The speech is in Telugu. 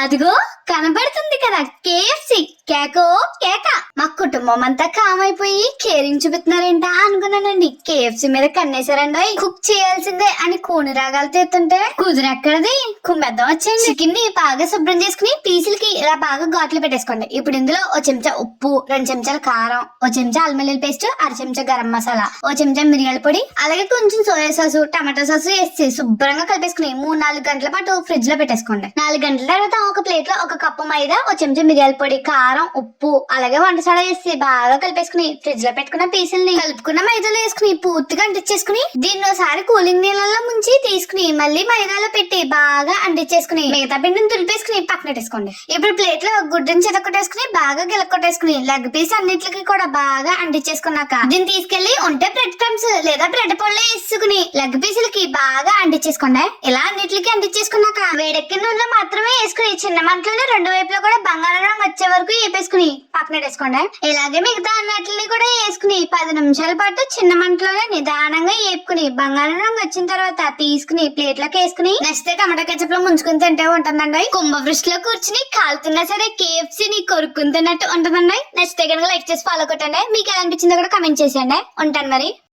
అదిగో కనబడుతుంది కదా కేఎఫ్సి. కేకో కేక. మా కుటుంబం అంతా కామైపోయి కేరింగ్ చూపిస్తున్నారేంటా అనుకున్నానండి. కేఎఫ్సి మీద కన్నేశారండి. కుక్ చేయాల్సిందే అని కోని రాగాలతో ఎత్తుంటే కుదిరెక్కడది కుమ్మెద్దం వచ్చేయండి. చికెన్ ని బాగా శుభ్రం చేసుకుని పీసులకి ఇలా బాగా ఘాట్లు పెట్టేసుకోండి. ఇప్పుడు ఇందులో ఓ చెంచా ఉప్పు, 2 చెంచాల కారం, ఓ చెంచా అల్లం వెల్లుల్లి పేస్ట్, 1/2 చెంచా గరం మసాలా, ఓ చెంచా మిరియాల పొడి, అలాగే కొంచెం సోయా సాసు, టమాటో సాసు వేసి శుభ్రంగా కలిపేసుకుని 3-4 గంటల పాటు ఫ్రిడ్జ్ లో పెట్టేసుకోండి. 4 గంటల తర్వాత ఒక ప్లేట్ లో 1 కప్పు మైదా, ఓ చెంచా మిరియాల పొడి, కారం, ఉప్పు, అలాగే వంట సోడా వేసి బాగా కలిపేసుకుని ఫ్రిడ్జ్ లో పెట్టుకున్న పీసుల్ని కలుపుకున్న మైదాలో వేసుకుని పూర్తిగా అంటించేసుకుని దీన్ని ఒకసారి కూలింగ్ నీళ్ళలో ముంచి తీసుకుని మళ్ళీ మైదాలో పెట్టి బాగా అంటించేసుకుని మిగతా పిండిని తులిపేసుకుని పక్కనెట్టేసుకోండి. ఇప్పుడు ప్లేట్ లో గుడ్డుని చెదకొట్టేసుకుని బాగా గిలకొట్టేసుకుని లెగ్ పీస్ అన్నిటికి కూడా బాగా అంటించేసుకున్నాక దీన్ని తీసుకెళ్లి ఉంటే బ్రెడ్ క్రమ్స్ లేదా బ్రెడ్ పొళ్ళు వేసుకుని లెగ్ పీసులకి బాగా అంటించేసుకోండి. ఇలా అన్నిటికి అంటించేసుకున్నాక వేడెక్కిన నూనెలో మాత్రమే వేసుకుని చిన్న మంటలోనే 2 వైపులో కూడా బంగారం రంగు వచ్చే వరకు వేపేసుకుని పక్కనెట్టేసుకోండి. ఇలాగే మిగతా అన్నిటిని కూడా వేసుకుని 10 నిమిషాల పాటు చిన్న మంటలోనే నిదానంగా వేపుకుని బంగారం రంగు వచ్చిన తర్వాత తీసుకుని ప్లేట్ లోకి వేసుకుని నచ్చితే టమాటా కెచప్ లో ముంచుకుని తింటే ఉంటుందండి. కుంభ బ్రిస్ట్ లో కూర్చుని కాలుతున్నా సరే కేఎఫ్సి ని కొరుక్కుని తిన్నట్టు ఉంటుందండి. నచ్చితే కనుక లైక్ చేసి ఫాలో కొట్టండి. మీకు ఎలా అనిపించిందో కూడా కమెంట్ చేసేయండి. ఉంటాను మరి.